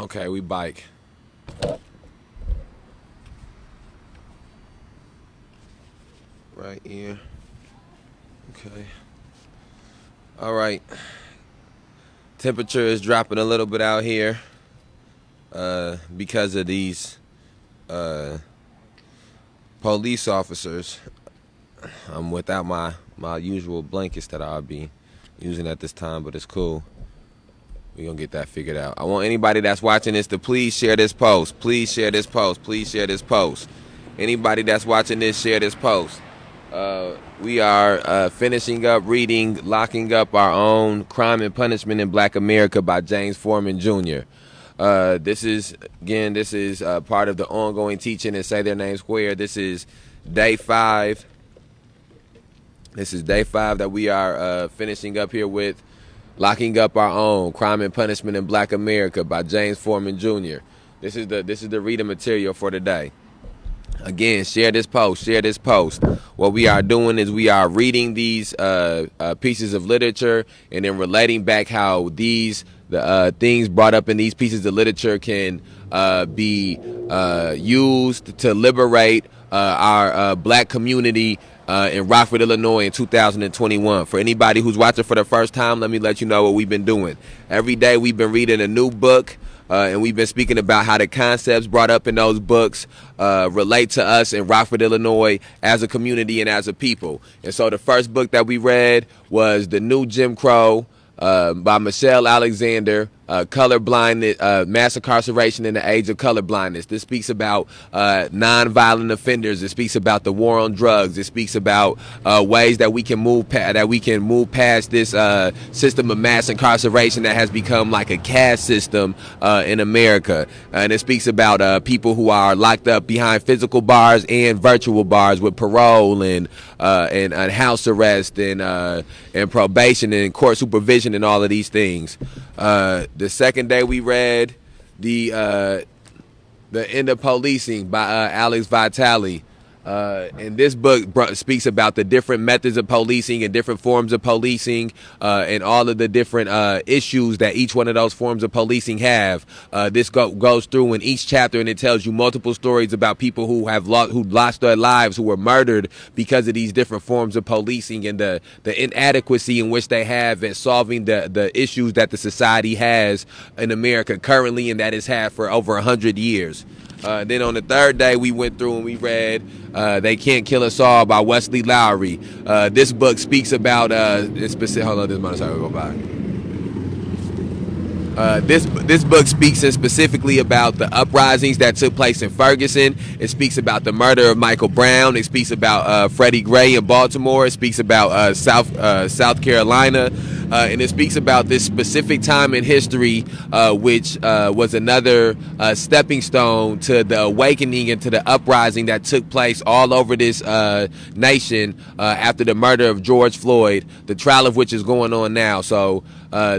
Okay, we bike. Right here. Okay. All right. Temperature is dropping a little bit out here because of these police officers. I'm without my usual blankets that I'll be using at this time, but it's cool. We're going to get that figured out. I want anybody that's watching this to please share this post. Please share this post. Please share this post. Anybody that's watching this, share this post. We are finishing up reading Locking Up Our Own, Crime and Punishment in Black America by James Forman, Jr. This is part of the ongoing teaching and Say Their Name Square. This is day 5. This is day 5 that we are finishing up here with Locking Up Our Own, Crime and Punishment in Black America by James Forman, Jr. This is the reading material for today. Again, share this post. Share this post. What we are doing is we are reading these pieces of literature and then relating back how these things brought up in these pieces of literature can be used to liberate our black community in Rockford, Illinois in 2021. For anybody who's watching for the first time, let me let you know what we've been doing. Every day we've been reading a new book. And we've been speaking about how the concepts brought up in those books relate to us in Rockford, Illinois as a community and as a people. And so the first book that we read was The New Jim Crow by Michelle Alexander, colorblind, mass incarceration in the age of colorblindness. This speaks about nonviolent offenders. It speaks about the war on drugs. It speaks about ways that we can move past this system of mass incarceration that has become like a caste system in America. And it speaks about people who are locked up behind physical bars and virtual bars with parole and house arrest and probation and court supervision and all of these things. The second day we read the End of Policing by Alex Vitale. And this book speaks about the different methods of policing and different forms of policing and all of the different issues that each one of those forms of policing have. This goes through in each chapter, and it tells you multiple stories about people who lost their lives, who were murdered because of these different forms of policing and the inadequacy in which they have in solving the issues that the society has in America currently and that it's had for over 100 years. Then on the third day, we went through and we read They Can't Kill Us All by Wesley Lowery. This book speaks about hold on, this motorcycle will go by. This book speaks specifically about the uprisings that took place in Ferguson. It speaks about the murder of Michael Brown. It speaks about Freddie Gray in Baltimore. It speaks about South Carolina. And it speaks about this specific time in history, which was another stepping stone to the awakening and to the uprising that took place all over this nation after the murder of George Floyd, the trial of which is going on now. So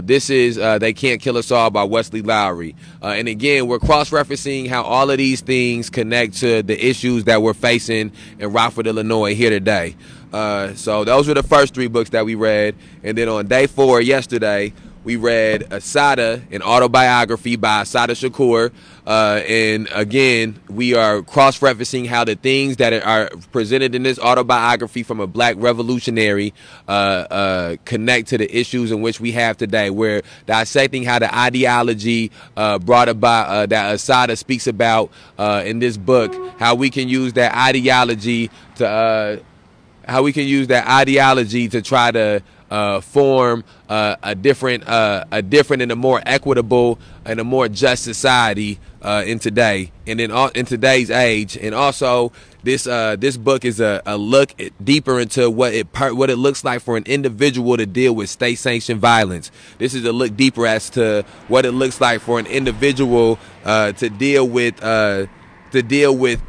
this is They Can't Kill Us All by Wesley Lowery. And again, we're cross-referencing how all of these things connect to the issues that we're facing in Rockford, Illinois here today. So those were the first 3 books that we read. And then on day 4, yesterday, we read Asada, an autobiography by Asada Shakur. And again, we are cross-referencing how the things that are presented in this autobiography from a black revolutionary connect to the issues in which we have today. We're dissecting how the ideology brought about that Asada speaks about in this book, how we can use that ideology to try to form a different and a more equitable and a more just society in today and in today's age. And also, this book is a look deeper into what it looks like for an individual to deal with state-sanctioned violence. This is a look deeper as to what it looks like for an individual to deal with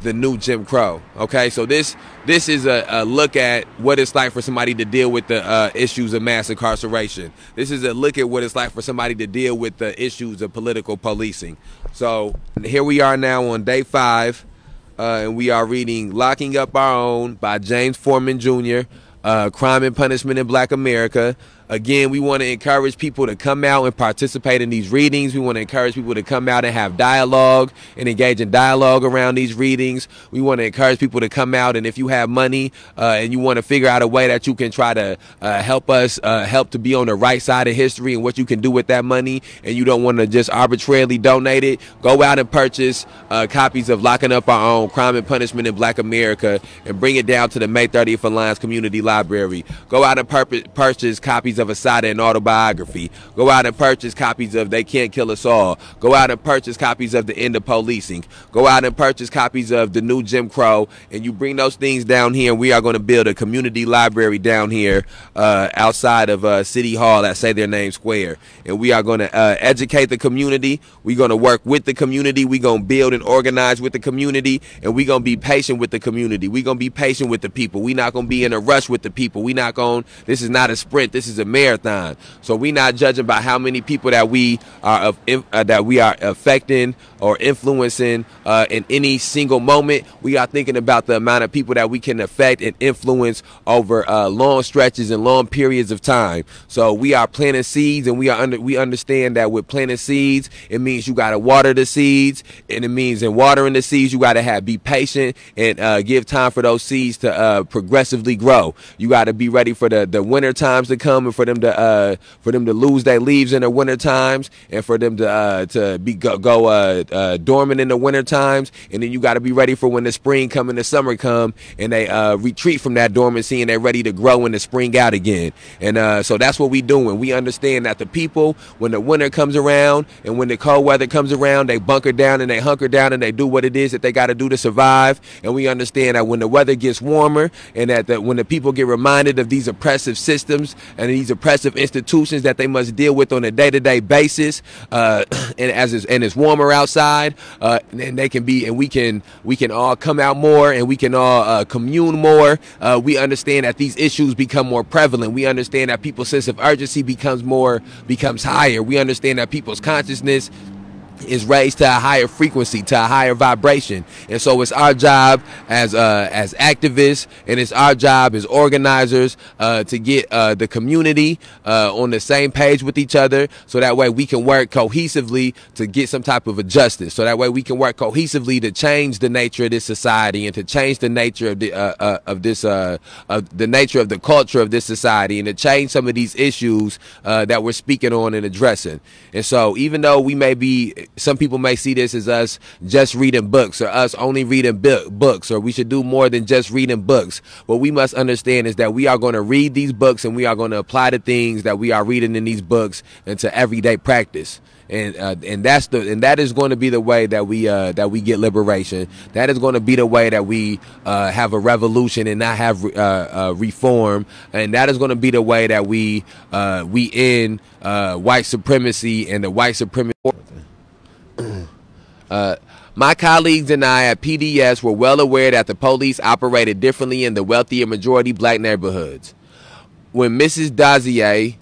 the new Jim Crow. Okay, so this is a look at what it's like for somebody to deal with the issues of mass incarceration. This is a look at what it's like for somebody to deal with the issues of political policing. So here we are now on day 5, and we are reading Locking Up Our Own by James Forman, Jr. Crime and Punishment in Black America. Again, we want to encourage people to come out and participate in these readings. We want to encourage people to come out and have dialogue and engage in dialogue around these readings. We want to encourage people to come out, and if you have money and you want to figure out a way that you can try to help us, help to be on the right side of history and what you can do with that money, and you don't want to just arbitrarily donate it, go out and purchase copies of Locking Up Our Own, Crime and Punishment in Black America, and bring it down to the May 30th Alliance Community Library. Go out and purchase copies of Asada and Autobiography. Go out and purchase copies of They Can't Kill Us All. Go out and purchase copies of The End of Policing. Go out and purchase copies of The New Jim Crow, and you bring those things down here, and we are going to build a community library down here outside of City Hall at Say Their Name Square, and we are going to educate the community. We're going to work with the community. We're going to build and organize with the community, and we're going to be patient with the community. We're going to be patient with the people. We're not going to be in a rush with the people. This is not a sprint. This is a marathon. So we're not judging by how many people that we are affecting or influencing in any single moment. We are thinking about the amount of people that we can affect and influence over long stretches and long periods of time. So we are planting seeds, and we understand that with planting seeds, it means you got to water the seeds, and it means in watering the seeds, you got to be patient and give time for those seeds to progressively grow. You got to be ready for the winter times to come, and for them to lose their leaves in the winter times, and for them to go dormant in the winter times, and then you got to be ready for when the spring come and the summer come, and they retreat from that dormancy, and they're ready to grow and to spring out again. And so that's what we doing. We understand that the people, when the winter comes around and when the cold weather comes around, they bunker down and they hunker down and they do what it is that they got to do to survive. And we understand that when the weather gets warmer, and that when the people get reminded of these oppressive systems and these oppressive institutions that they must deal with on a day-to-day basis, and it's warmer outside, and they can be, and we can all come out more, and we can all commune more. We understand that these issues become more prevalent. We understand that people's sense of urgency becomes higher. We understand that people's consciousness is raised to a higher frequency, to a higher vibration. And so it's our job as activists, and it's our job as organizers to get the community on the same page with each other, so that way we can work cohesively to get some type of a justice. So that way we can work cohesively to change the nature of this society, and to change the nature of the nature of the culture of this society, and to change some of these issues that we're speaking on and addressing. And so even though some people may see this as us just reading books, or us only reading books, or we should do more than just reading books. What we must understand is that we are going to read these books, and we are going to apply the things that we are reading in these books into everyday practice. And that is going to be the way that we get liberation. That is going to be the way that we have a revolution and not have reform. And that is going to be the way that we end white supremacy and the white supremacy. My colleagues and I at PDS were well aware that the police operated differently in the wealthier majority black neighborhoods. When Mrs. Dozier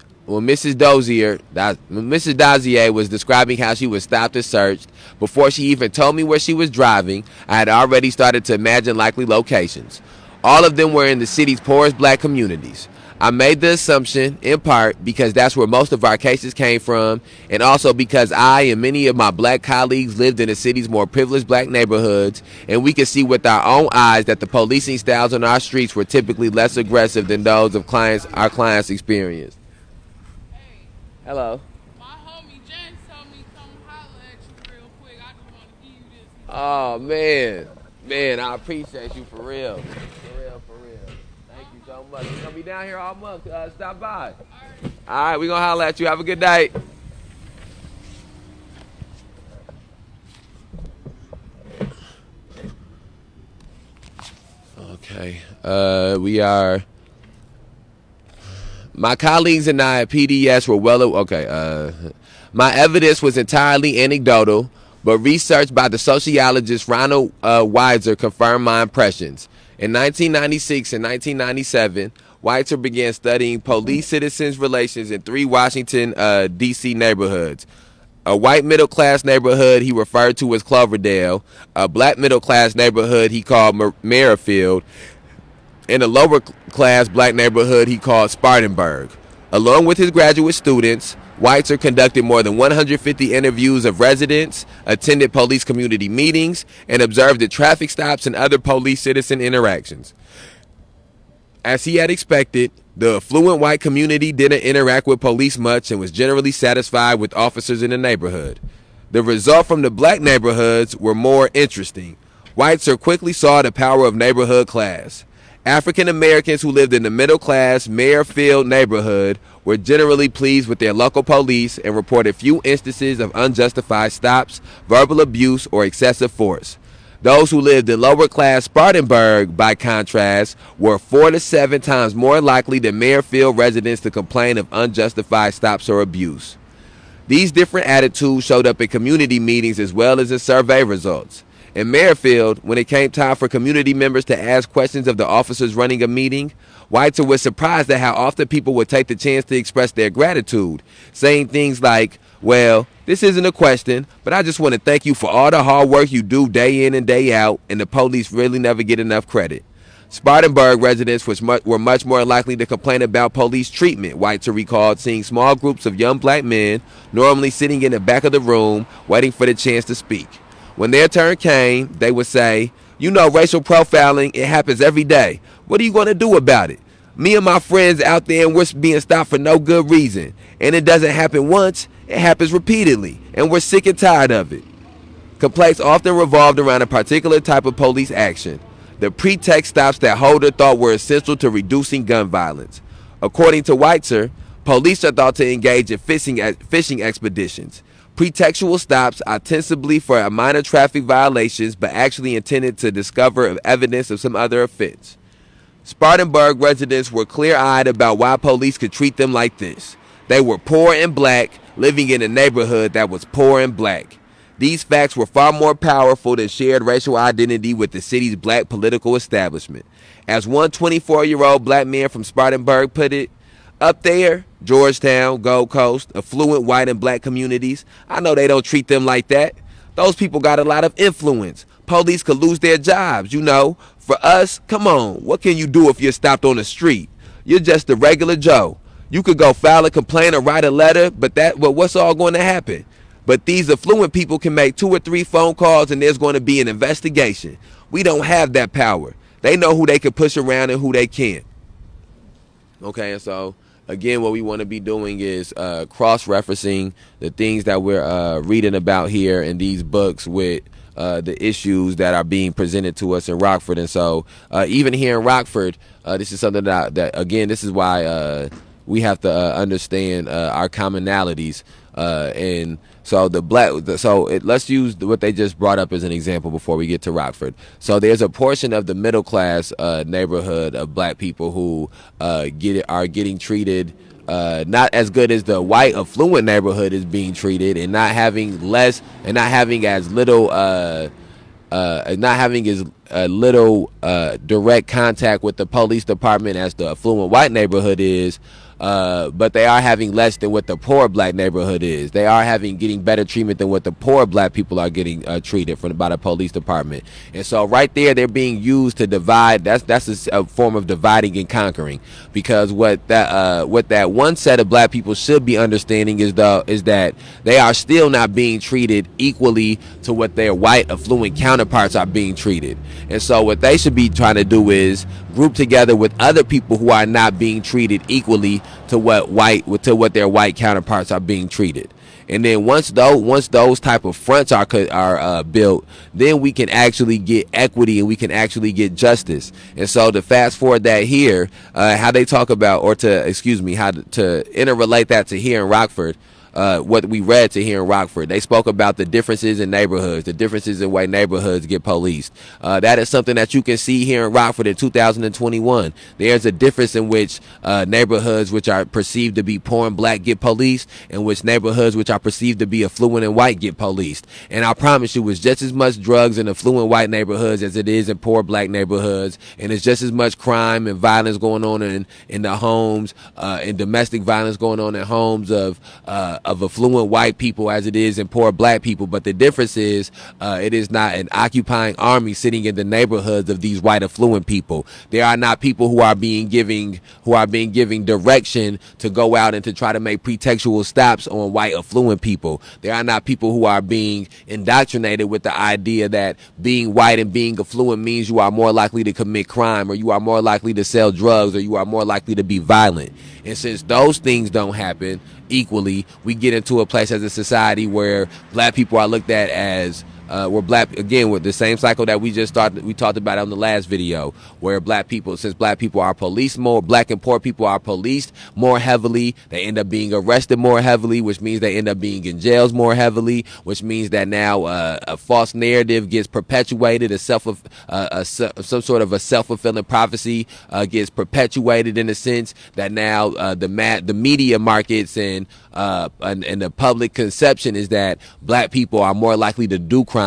was describing how she was stopped and searched, before she even told me where she was driving, I had already started to imagine likely locations. All of them were in the city's poorest black communities. I made the assumption, in part, because that's where most of our cases came from, and also because I and many of my black colleagues lived in the city's more privileged black neighborhoods, and we could see with our own eyes that the policing styles on our streets were typically less aggressive than those of our clients experienced. Hey, hello. My homie Jen told me come holler at you real quick. I just want to give you this. Oh, man, I appreciate you for real. Thank you so much. We're going to be down here all month. Stop by. All right, we're going to holler at you. Have a good day. Okay. My colleagues and I at PDS were my evidence was entirely anecdotal, but research by the sociologist Ronald Weiser confirmed my impressions. In 1996 and 1997, Weiser began studying police-citizens relations in 3 Washington, D.C. neighborhoods. A white middle-class neighborhood he referred to as Cloverdale, a black middle-class neighborhood he called Merrifield, in a lower class black neighborhood he called Spartanburg. Along with his graduate students, Weitzer conducted more than 150 interviews of residents, attended police community meetings, and observed the traffic stops and other police-citizen interactions. As he had expected, the affluent white community didn't interact with police much and was generally satisfied with officers in the neighborhood. The result from the black neighborhoods were more interesting. Weitzer quickly saw the power of neighborhood class. African Americans who lived in the middle class Mayerfield neighborhood were generally pleased with their local police and reported few instances of unjustified stops, verbal abuse, or excessive force. Those who lived in lower class Spartanburg, by contrast, were 4 to 7 times more likely than Mayerfield residents to complain of unjustified stops or abuse. These different attitudes showed up in community meetings as well as in survey results. In Mayerfield, when it came time for community members to ask questions of the officers running a meeting, Weitzer was surprised at how often people would take the chance to express their gratitude, saying things like, "Well, this isn't a question, but I just want to thank you for all the hard work you do day in and day out, and the police really never get enough credit." Spartanburg residents were much more likely to complain about police treatment. Weitzer recalled seeing small groups of young black men, normally sitting in the back of the room, waiting for the chance to speak. When their turn came, they would say, "You know, racial profiling, it happens every day. What are you going to do about it? Me and my friends out there, and we're being stopped for no good reason. And it doesn't happen once, it happens repeatedly. And we're sick and tired of it." Complaints often revolved around a particular type of police action, the pretext stops that Holder thought were essential to reducing gun violence. According to Weitzer, police are thought to engage in fishing expeditions. Pretextual stops ostensibly for minor traffic violations, but actually intended to discover evidence of some other offense. Spartanburg residents were clear-eyed about why police could treat them like this. They were poor and black, living in a neighborhood that was poor and black. These facts were far more powerful than shared racial identity with the city's black political establishment. As one 24-year-old black man from Spartanburg put it, "Up there, Georgetown, Gold Coast, affluent white and black communities, I know they don't treat them like that. Those people got a lot of influence. Police could lose their jobs, you know. For us, come on, what can you do if you're stopped on the street? You're just a regular Joe. You could go file a complaint or write a letter, but what's all going to happen? But these affluent people can make 2 or 3 phone calls and there's going to be an investigation. We don't have that power. They know who they can push around and who they can't." Okay, and so again, what we want to be doing is cross-referencing the things that we're reading about here in these books with the issues that are being presented to us in Rockford. And so even here in Rockford, this is something that again, this is why we have to understand our commonalities. And so let's use what they just brought up as an example before we get to Rockford. So there's a portion of the middle class neighborhood of black people who are getting treated not as good as the white affluent neighborhood is being treated, and not having as little direct contact with the police department as the affluent white neighborhood is. But they are having less than what the poor black neighborhood is. They are getting better treatment than what the poor black people are getting treated by the police department. And so right there, they're being used to divide. That's a form of dividing and conquering, because what that one set of black people should be understanding is that they are still not being treated equally to what their white affluent counterparts are being treated. And so what they should be trying to do is group together with other people who are not being treated equally to what their white counterparts are being treated. And then once those type of fronts are built, then we can actually get equity and we can actually get justice. And so to fast forward that here, how they talk about, how to interrelate that to here in Rockford. What we read to here in Rockford, they spoke about the differences in neighborhoods, the differences in way neighborhoods get policed. That is something that you can see here in Rockford in 2021. There's a difference in which neighborhoods which are perceived to be poor and black get policed, and which neighborhoods which are perceived to be affluent and white get policed. And I promise you, it's just as much drugs in affluent white neighborhoods as it is in poor black neighborhoods, and it's just as much crime and violence going on in the homes, and domestic violence going on in homes of of affluent white people as it is in poor black people. But the difference is it is not an occupying army sitting in the neighborhoods of these white affluent people. There are not people who are being given direction to go out and to try to make pretextual stops on white affluent people. There are not people who are being indoctrinated with the idea that being white and being affluent means you are more likely to commit crime, or you are more likely to sell drugs, or you are more likely to be violent. And since those things don't happen equally, we get into a place as a society where black people are looked at as we're black again with the same cycle that we talked about on the last video, where since black people are policed more, black and poor people are policed more heavily, they end up being arrested more heavily, which means they end up being in jails more heavily, which means that now a false narrative gets perpetuated, some sort of a self-fulfilling prophecy gets perpetuated, in a sense that now the media markets and the public conception is that black people are more likely to do crime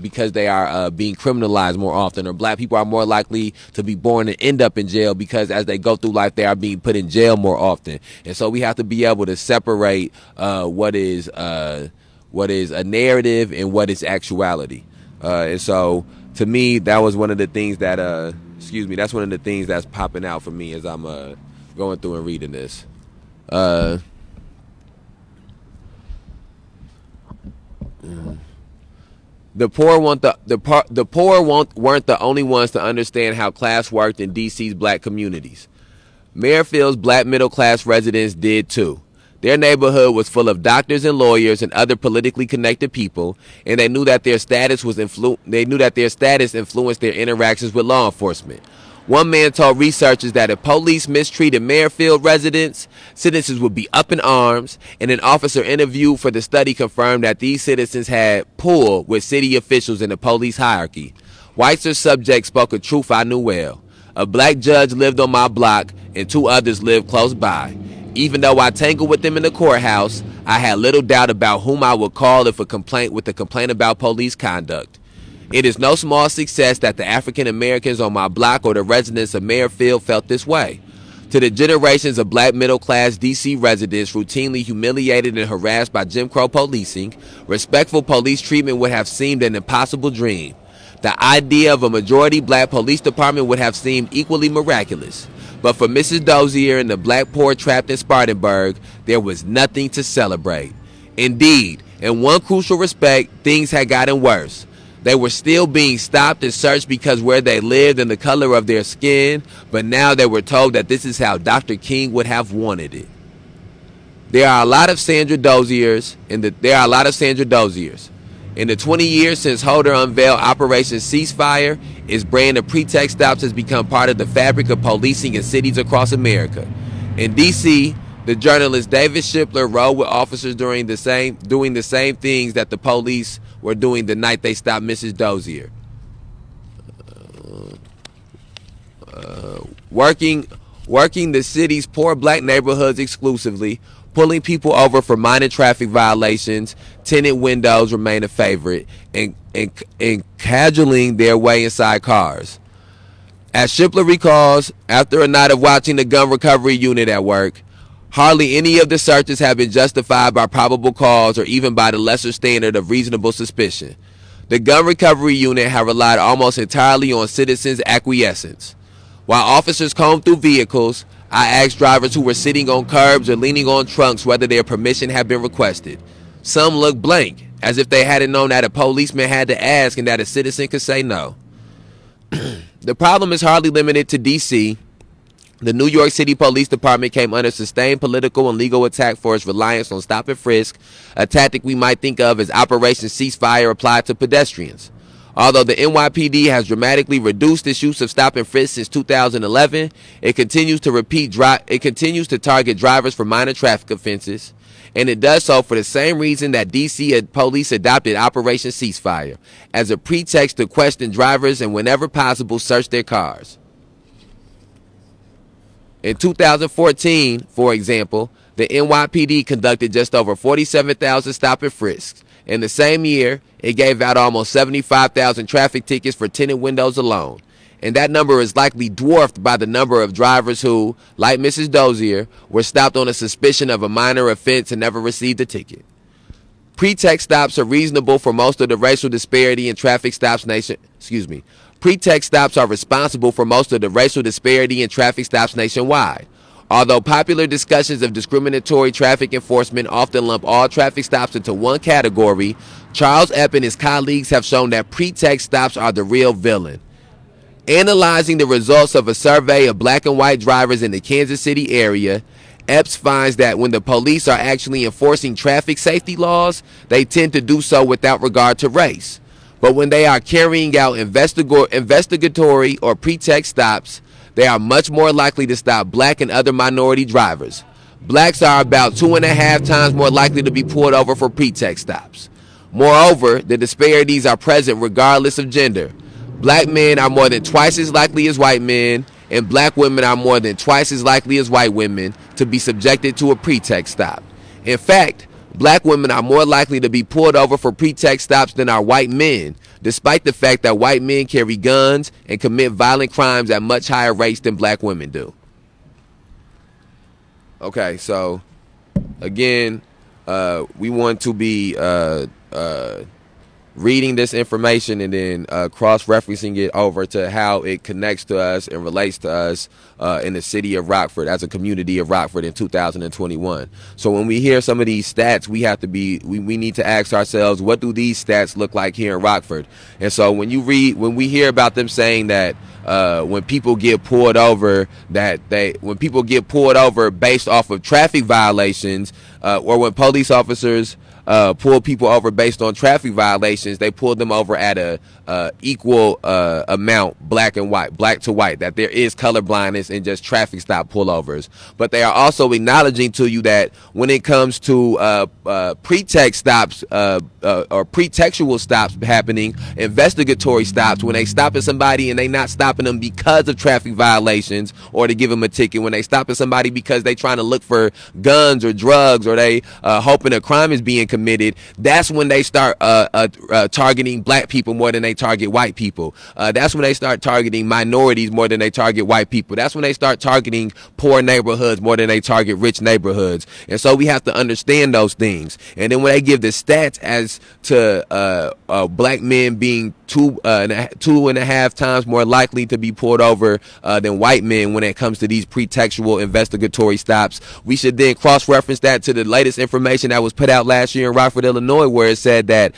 because they are being criminalized more often, or black people are more likely to be born and end up in jail because as they go through life they are being put in jail more often. And so we have to be able to separate what is a narrative and what is actuality. And so to me, that was one of the things that that's one of the things that's popping out for me as I'm going through and reading this. The poor weren't the only ones to understand how class worked in D.C.'s black communities. Merrill's black middle-class residents did too. Their neighborhood was full of doctors and lawyers and other politically connected people, and they knew that their status influenced their interactions with law enforcement. One man told researchers that if police mistreated Merrill residents, citizens would be up in arms, and an officer interviewed for the study confirmed that these citizens had pull with city officials in the police hierarchy. Weitzel's subject spoke a truth I knew well. A black judge lived on my block, and 2 others lived close by. Even though I tangled with them in the courthouse, I had little doubt about whom I would call with a complaint about police conduct. It is no small success that the African Americans on my block or the residents of Merrill felt this way. To the generations of black middle-class D.C. residents routinely humiliated and harassed by Jim Crow policing, respectful police treatment would have seemed an impossible dream. The idea of a majority black police department would have seemed equally miraculous. But for Mrs. Dozier and the black poor trapped in Spartanburg, there was nothing to celebrate. Indeed, in one crucial respect, things had gotten worse. They were still being stopped and searched because where they lived and the color of their skin, but now they were told that this is how Dr. King would have wanted it. There are a lot of Sandra Doziers in the 20 years since Holder unveiled Operation Ceasefire, its brand of pretext stops has become part of the fabric of policing in cities across America. In D.C., the journalist David Shipler rode with officers doing the same things that the police were doing the night they stopped Mrs. Dozier. Working the city's poor black neighborhoods exclusively, pulling people over for minor traffic violations, tinted windows remain a favorite, and cajoling their way inside cars. As Shipler recalls, after a night of watching the gun recovery unit at work, hardly any of the searches have been justified by probable cause or even by the lesser standard of reasonable suspicion. The gun recovery unit have relied almost entirely on citizens' acquiescence. While officers combed through vehicles, I asked drivers who were sitting on curbs or leaning on trunks whether their permission had been requested. Some looked blank, as if they hadn't known that a policeman had to ask and that a citizen could say no. The problem is hardly limited to D.C. The New York City Police Department came under sustained political and legal attack for its reliance on stop and frisk, a tactic we might think of as Operation Ceasefire applied to pedestrians. Although the NYPD has dramatically reduced its use of stop and frisk since 2011, it continues to target drivers for minor traffic offenses, and it does so for the same reason that D.C. police adopted Operation Ceasefire, as a pretext to question drivers and whenever possible search their cars. In 2014, for example, the NYPD conducted just over 47,000 stop and frisks. In the same year, it gave out almost 75,000 traffic tickets for tinted windows alone. and that number is likely dwarfed by the number of drivers who, like Mrs. Dozier, were stopped on a suspicion of a minor offense and never received a ticket. Pretext stops are reasonable for most of the racial disparity in traffic stops Pretext stops are responsible for most of the racial disparity in traffic stops nationwide. Although popular discussions of discriminatory traffic enforcement often lump all traffic stops into one category, Charles Epp and his colleagues have shown that pretext stops are the real villain. Analyzing the results of a survey of black and white drivers in the Kansas City area, Epps finds that when the police are actually enforcing traffic safety laws, they tend to do so without regard to race. But when they are carrying out investigatory or pretext stops, they are much more likely to stop black and other minority drivers. Blacks are about 2.5 times more likely to be pulled over for pretext stops. Moreover, the disparities are present regardless of gender. Black men are more than twice as likely as white men, and black women are more than twice as likely as white women to be subjected to a pretext stop. In fact, black women are more likely to be pulled over for pretext stops than are white men, despite the fact that white men carry guns and commit violent crimes at much higher rates than black women do. Okay, so again, we want to be reading this information and then cross-referencing it over to how it connects to us and relates to us in the city of Rockford, as a community of Rockford in 2021. So when we hear some of these stats, we have to be, we need to ask ourselves, what do these stats look like here in Rockford? And so when we hear about them saying that when people get pulled over, when people get pulled over based off of traffic violations, or when police officers pull people over based on traffic violations, they pull them over at a equal amount, black to white, that there is color blindness in just traffic stop pullovers. But they are also acknowledging to you that when it comes to pretext stops or pretextual stops happening, investigatory stops, when they stopping somebody and they not stopping them because of traffic violations or to give them a ticket, when they stopping somebody because they trying to look for guns or drugs, or they hoping a crime is being committed, that's when they start targeting black people more than they target white people. That's when they start targeting minorities more than they target white people. That's when they start targeting poor neighborhoods more than they target rich neighborhoods. And so we have to understand those things. And then when they give the stats as to black men being 2.5 times more likely to be pulled over than white men when it comes to these pretextual investigatory stops, we should then cross-reference that to the latest information that was put out last year in Rockford, Illinois, where it said that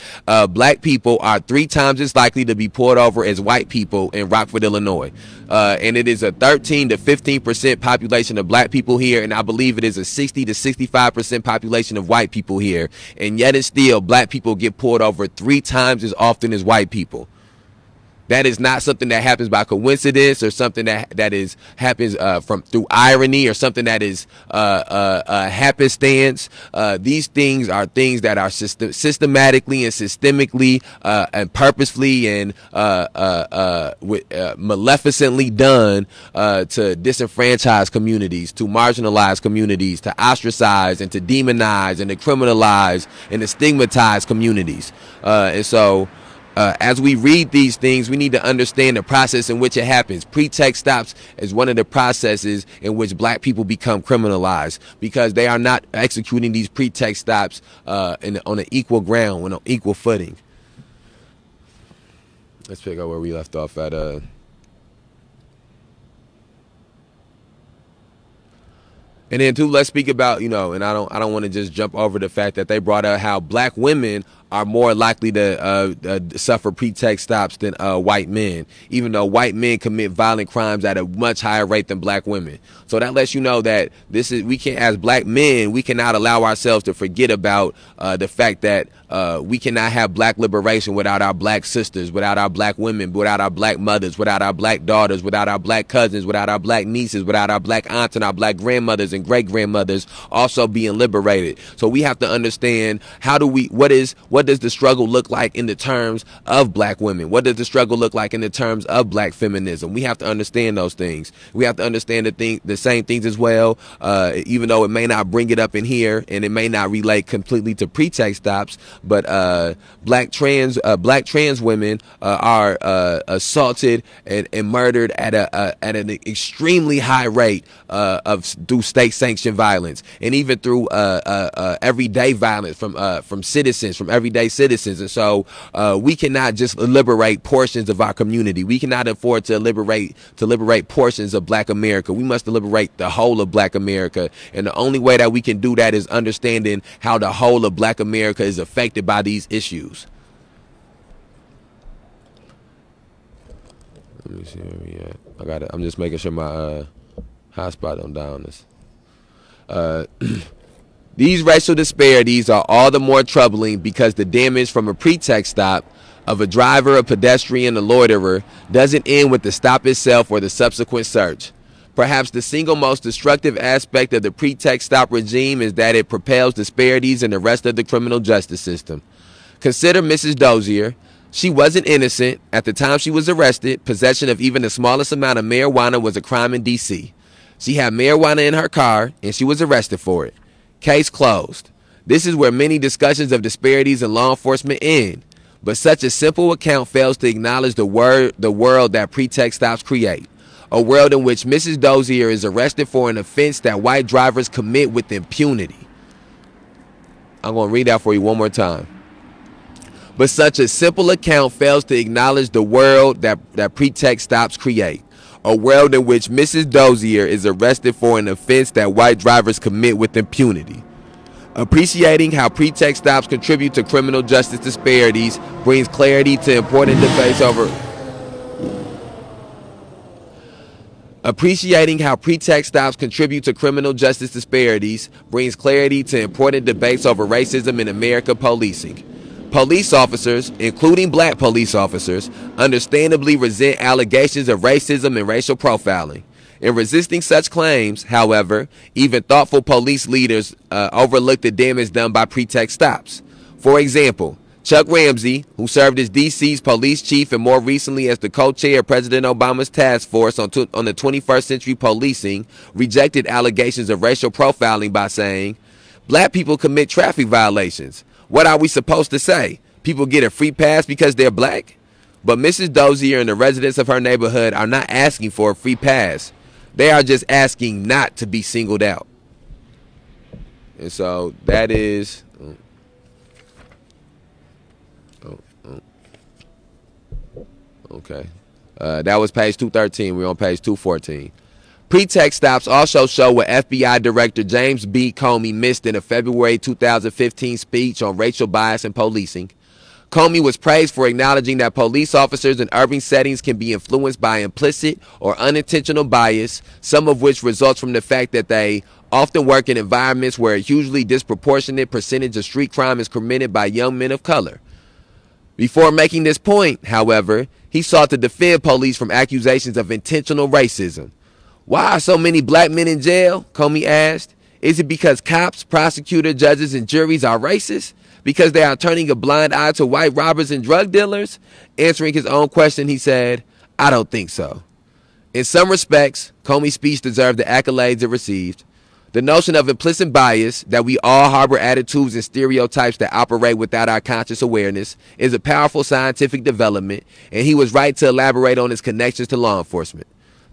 black people are 3 times as likely to be pulled over as white people in Rockford, Illinois. And it is a 13 to 15% population of black people here, and I believe it is a 60 to 65% population of white people here. And yet and still, black people get pulled over 3 times as often as white people. That is not something that happens by coincidence, or something that happens through irony, or something that is happenstance. These things are things that are systematically and systemically and purposefully and maleficently done to disenfranchise communities, to marginalize communities, to ostracize and to demonize and to criminalize and to stigmatize communities. And so as we read these things, we need to understand the process in which it happens. Pretext stops is one of the processes in which black people become criminalized, because they are not executing these pretext stops on an equal ground, on an equal footing. Let's pick up where we left off at. And then too, let's speak about, and I don't want to just jump over the fact that they brought up how black women are more likely to suffer pretext stops than white men, even though white men commit violent crimes at a much higher rate than black women. So that lets you know that we can't, as black men, we cannot allow ourselves to forget about the fact that we cannot have black liberation without our black sisters, without our black women, without our black mothers, without our black daughters, without our black cousins, without our black nieces, without our black aunts and our black grandmothers and great grandmothers also being liberated. So we have to understand, what is What does the struggle look like in the terms of black women? What does the struggle look like in the terms of black feminism? We have to understand those things. We have to understand the same things as well, even though it may not bring it up in here and it may not relate completely to pretext stops, but black trans women are assaulted and murdered at an extremely high rate through state sanctioned violence, and even through everyday violence from citizens, from everyday citizens. And so we cannot just liberate portions of our community. We cannot afford to liberate portions of black America. We must liberate the whole of black America, and the only way that we can do that is understanding how the whole of black America is affected by these issues. Let me see where we at. I'm just making sure my hotspot don't die on this. These racial disparities are all the more troubling because the damage from a pretext stop of a driver, a pedestrian, a loiterer doesn't end with the stop itself or the subsequent search. Perhaps the single most destructive aspect of the pretext stop regime is that it propels disparities in the rest of the criminal justice system. Consider Mrs. Dozier. She wasn't innocent. At the time she was arrested, possession of even the smallest amount of marijuana was a crime in D.C. She had marijuana in her car, and she was arrested for it. Case closed. This is where many discussions of disparities in law enforcement end. But such a simple account fails to acknowledge the world that pretext stops create. A world in which Mrs. Dozier is arrested for an offense that white drivers commit with impunity. I'm going to read that for you one more time. But such a simple account fails to acknowledge the world that pretext stops create. A world in which Mrs. Dozier is arrested for an offense that white drivers commit with impunity. Appreciating how pretext stops contribute to criminal justice disparities brings clarity to important debates over... Appreciating how pretext stops contribute to criminal justice disparities brings clarity to important debates over racism in America policing. Police officers, including black police officers, understandably resent allegations of racism and racial profiling. In resisting such claims, however, even thoughtful police leaders overlook the damage done by pretext stops. For example, Chuck Ramsey, who served as D.C.'s police chief and more recently as the co-chair of President Obama's task force on the 21st century policing, rejected allegations of racial profiling by saying, "Black people commit traffic violations. What are we supposed to say? People get a free pass because they're black?" But Mrs. Dozier and the residents of her neighborhood are not asking for a free pass. They are just asking not to be singled out. And so that is... Okay. That was page 213. We're on page 214. Pretext stops also show what FBI Director James B. Comey missed in a February 2015 speech on racial bias in policing. Comey was praised for acknowledging that police officers in urban settings can be influenced by implicit or unintentional bias, some of which results from the fact that they often work in environments where a hugely disproportionate percentage of street crime is committed by young men of color. Before making this point, however, he sought to defend police from accusations of intentional racism. Why are so many black men in jail? Comey asked. Is it because cops, prosecutors, judges, and juries are racist? Because they are turning a blind eye to white robbers and drug dealers? Answering his own question, he said, "I don't think so." In some respects, Comey's speech deserved the accolades it received. The notion of implicit bias, that we all harbor attitudes and stereotypes that operate without our conscious awareness, is a powerful scientific development, and he was right to elaborate on its connections to law enforcement.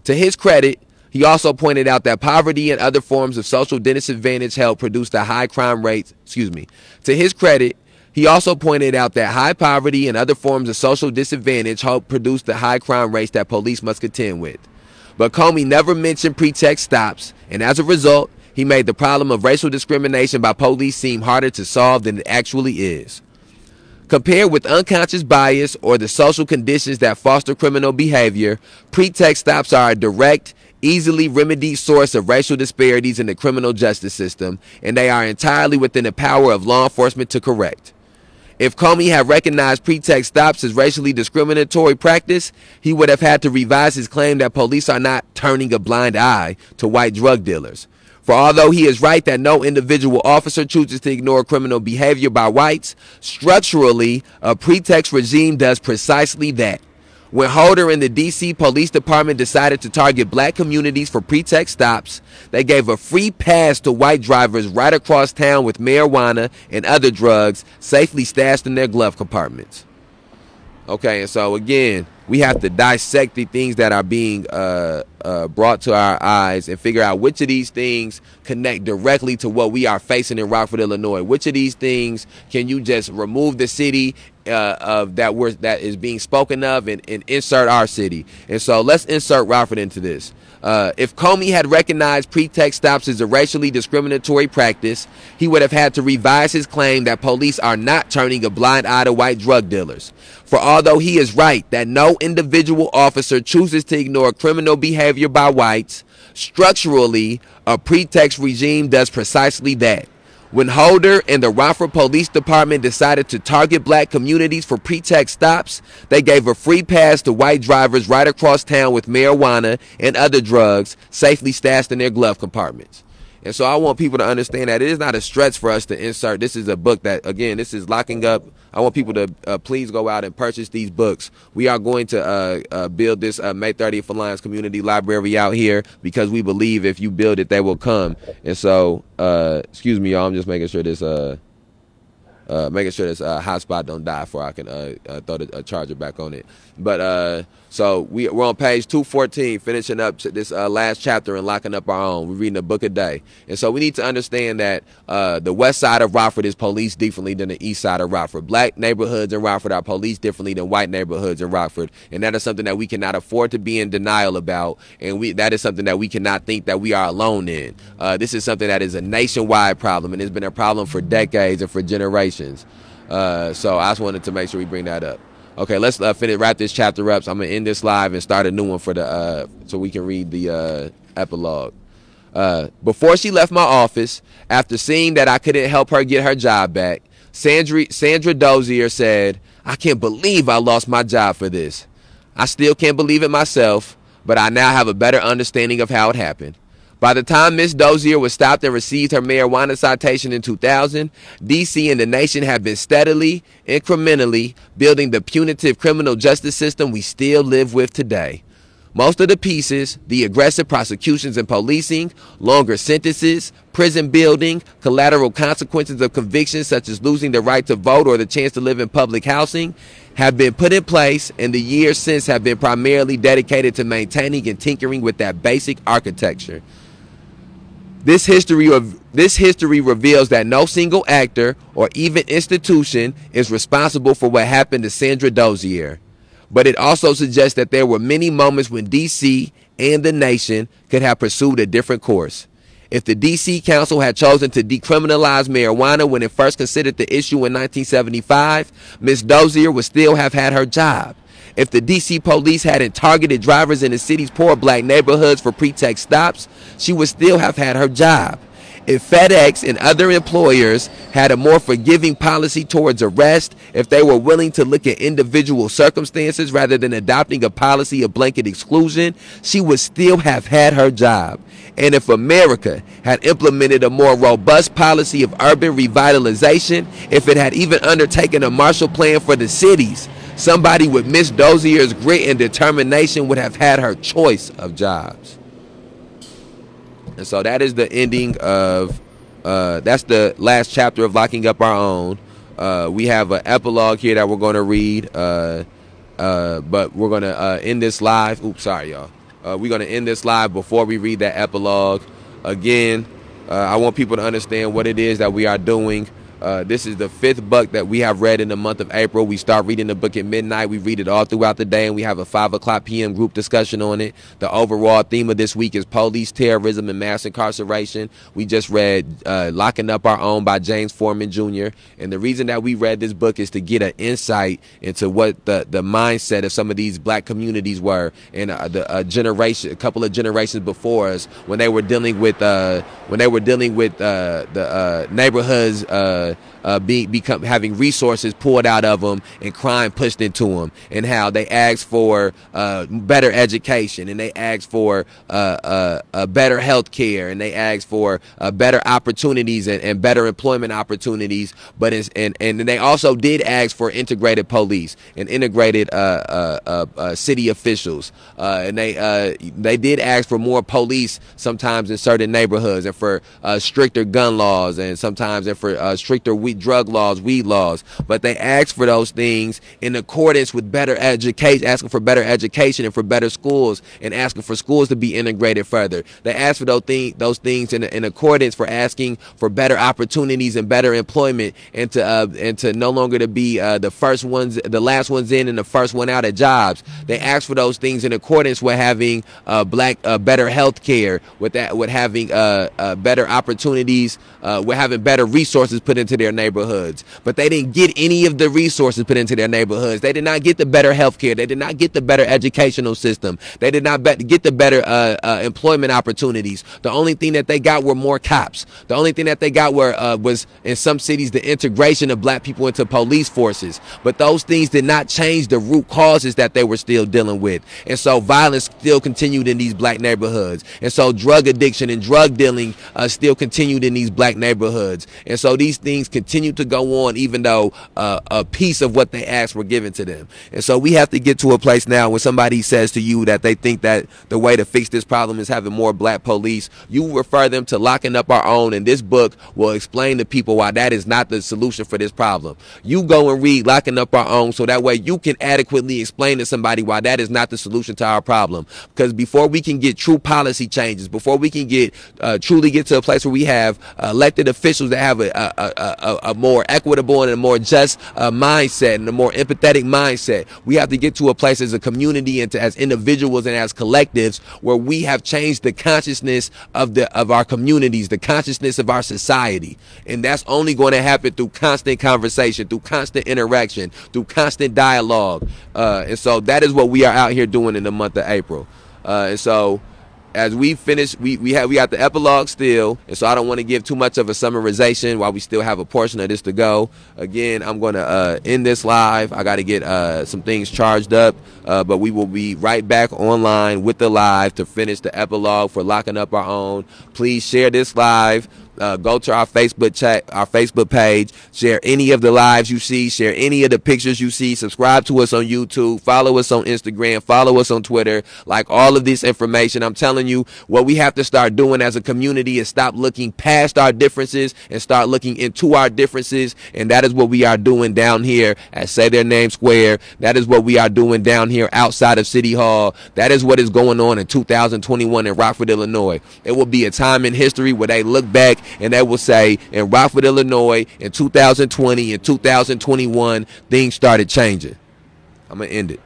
To his credit, he also pointed out that poverty and other forms of social disadvantage help produce the high crime rates. To his credit, he also pointed out that high poverty and other forms of social disadvantage help produce the high crime rates that police must contend with. But Comey never mentioned pretext stops, and as a result, he made the problem of racial discrimination by police seem harder to solve than it actually is. Compared with unconscious bias or the social conditions that foster criminal behavior, pretext stops are a direct, easily remedied source of racial disparities in the criminal justice system, and they are entirely within the power of law enforcement to correct. If Comey had recognized pretext stops as racially discriminatory practice, he would have had to revise his claim that police are not turning a blind eye to white drug dealers. For although he is right that no individual officer chooses to ignore criminal behavior by whites, structurally, a pretext regime does precisely that. When Holder and the D.C. Police Department decided to target black communities for pretext stops, they gave a free pass to white drivers right across town with marijuana and other drugs safely stashed in their glove compartments. Okay, and so again, we have to dissect the things that are being brought to our eyes and figure out which of these things connect directly to what we are facing in Rockford, Illinois. Which of these things can you just remove the city that is being spoken of and insert our city? And so let's insert Rockford into this. If Comey had recognized pretext stops as a racially discriminatory practice, he would have had to revise his claim that police are not turning a blind eye to white drug dealers. For although he is right that no individual officer chooses to ignore criminal behavior by whites, structurally, a pretext regime does precisely that. When Holder and the Rockford Police Department decided to target black communities for pretext stops, they gave a free pass to white drivers right across town with marijuana and other drugs safely stashed in their glove compartments. And so I want people to understand that it is not a stretch for us to insert. This is a book that, again, this is locking up. I want people to please go out and purchase these books. We are going to build this May 30th Alliance Community Library out here because we believe if you build it, they will come. And so, excuse me, y'all, I'm just making sure this hotspot don't die before I can throw the charger back on it. But so we're on page 214, finishing up this last chapter and locking up our own. We're reading a book a day. And so we need to understand that the west side of Rockford is policed differently than the east side of Rockford. Black neighborhoods in Rockford are policed differently than white neighborhoods in Rockford. And that is something that we cannot afford to be in denial about. And that is something that we cannot think that we are alone in. This is something that is a nationwide problem, and it's been a problem for decades and for generations. So I just wanted to make sure we bring that up. Okay, let's wrap this chapter up. So I'm gonna end this live and start a new one for the so we can read the epilogue. Before she left my office, after seeing that I couldn't help her get her job back, Sandra Dozier said, "I can't believe I lost my job for this. I still can't believe it myself, but I now have a better understanding of how it happened." By the time Miss Dozier was stopped and received her marijuana citation in 2000, D.C. and the nation have been steadily, incrementally building the punitive criminal justice system we still live with today. Most of the pieces, the aggressive prosecutions and policing, longer sentences, prison building, collateral consequences of convictions such as losing the right to vote or the chance to live in public housing, have been put in place, and the years since have been primarily dedicated to maintaining and tinkering with that basic architecture. This history reveals that no single actor or even institution is responsible for what happened to Sandra Dozier. But it also suggests that there were many moments when D.C. and the nation could have pursued a different course. If the D.C. Council had chosen to decriminalize marijuana when it first considered the issue in 1975, Ms. Dozier would still have had her job. If the D.C. police hadn't targeted drivers in the city's poor black neighborhoods for pretext stops, she would still have had her job. If FedEx and other employers had a more forgiving policy towards arrest, if they were willing to look at individual circumstances rather than adopting a policy of blanket exclusion, she would still have had her job. And if America had implemented a more robust policy of urban revitalization, if it had even undertaken a Marshall Plan for the cities, somebody with Miss Dozier's grit and determination would have had her choice of jobs. And so that is the ending of, that's the last chapter of Locking Up Our Own. We have an epilogue here that we're going to read, but we're going to end this live. Oops, sorry, y'all. We're going to end this live before we read that epilogue. Again, I want people to understand what it is that we are doing. This is the 5th book that we have read in the month of April. We start reading the book at midnight. We read it all throughout the day, and we have a 5 o'clock p.m. group discussion on it. The overall theme of this week is police terrorism and mass incarceration. We just read Locking Up Our Own by James Forman Jr. And the reason that we read this book is to get an insight into what the mindset of some of these black communities were in a couple of generations before us when they were dealing with the neighborhoods having resources pulled out of them and crime pushed into them, and how they asked for better education, and they asked for better health care, and they asked for better opportunities and better employment opportunities. But and they also did ask for integrated police and integrated city officials, and they did ask for more police sometimes in certain neighborhoods, and for stricter gun laws, and sometimes and for stricter drug laws, weed laws. But they asked for those things in accordance with better education, asking for better education and for better schools, and asking for schools to be integrated further. They asked for those things in accordance for asking for better opportunities and better employment, and to no longer to be the last ones in and the first one out at jobs. They asked for those things in accordance with having better health care, with having better opportunities, with having better resources put into their neighborhoods. But they didn't get any of the resources put into their neighborhoods. They did not get the better health care. They did not get the better educational system. They did not get the better employment opportunities. The only thing that they got were more cops. The only thing that they got was, in some cities, the integration of black people into police forces. But those things did not change the root causes that they were still dealing with. And so violence still continued in these black neighborhoods. And so drug addiction and drug dealing still continued in these black neighborhoods. And so these things continue to go on, even though a piece of what they asked were given to them. And so we have to get to a place now when somebody says to you that they think that the way to fix this problem is having more black police, you refer them to Locking Up Our Own, and this book will explain to people why that is not the solution for this problem. You go and read Locking Up Our Own, so that way you can adequately explain to somebody why that is not the solution to our problem. Because before we can get true policy changes, before we can truly get to a place where we have elected officials that have a more equitable and a more just mindset and a more empathetic mindset, we have to get to a place as a community and as individuals and as collectives where we have changed the consciousness of our communities, the consciousness of our society. And that's only going to happen through constant conversation, through constant interaction, through constant dialogue. And so that is what we are out here doing in the month of April. And so as we finish, we got the epilogue still, and so I don't want to give too much of a summarization while we still have a portion of this to go. Again, I'm going to end this live. I got to get some things charged up, but we will be right back online with the live to finish the epilogue for Locking Up Our Own. Please share this live. Go to our Facebook page, share any of the lives you see, share any of the pictures you see, subscribe to us on YouTube, follow us on Instagram, follow us on Twitter. Like all of this information, I'm telling you, what we have to start doing as a community is stop looking past our differences and start looking into our differences. And that is what we are doing down here at Say Their Name Square. That is what we are doing down here outside of City Hall. That is what is going on in 2021 in Rockford, Illinois. It will be a time in history where they look back and they will say, in Rockford, Illinois, in 2020 and 2021, things started changing. I'm going to end it.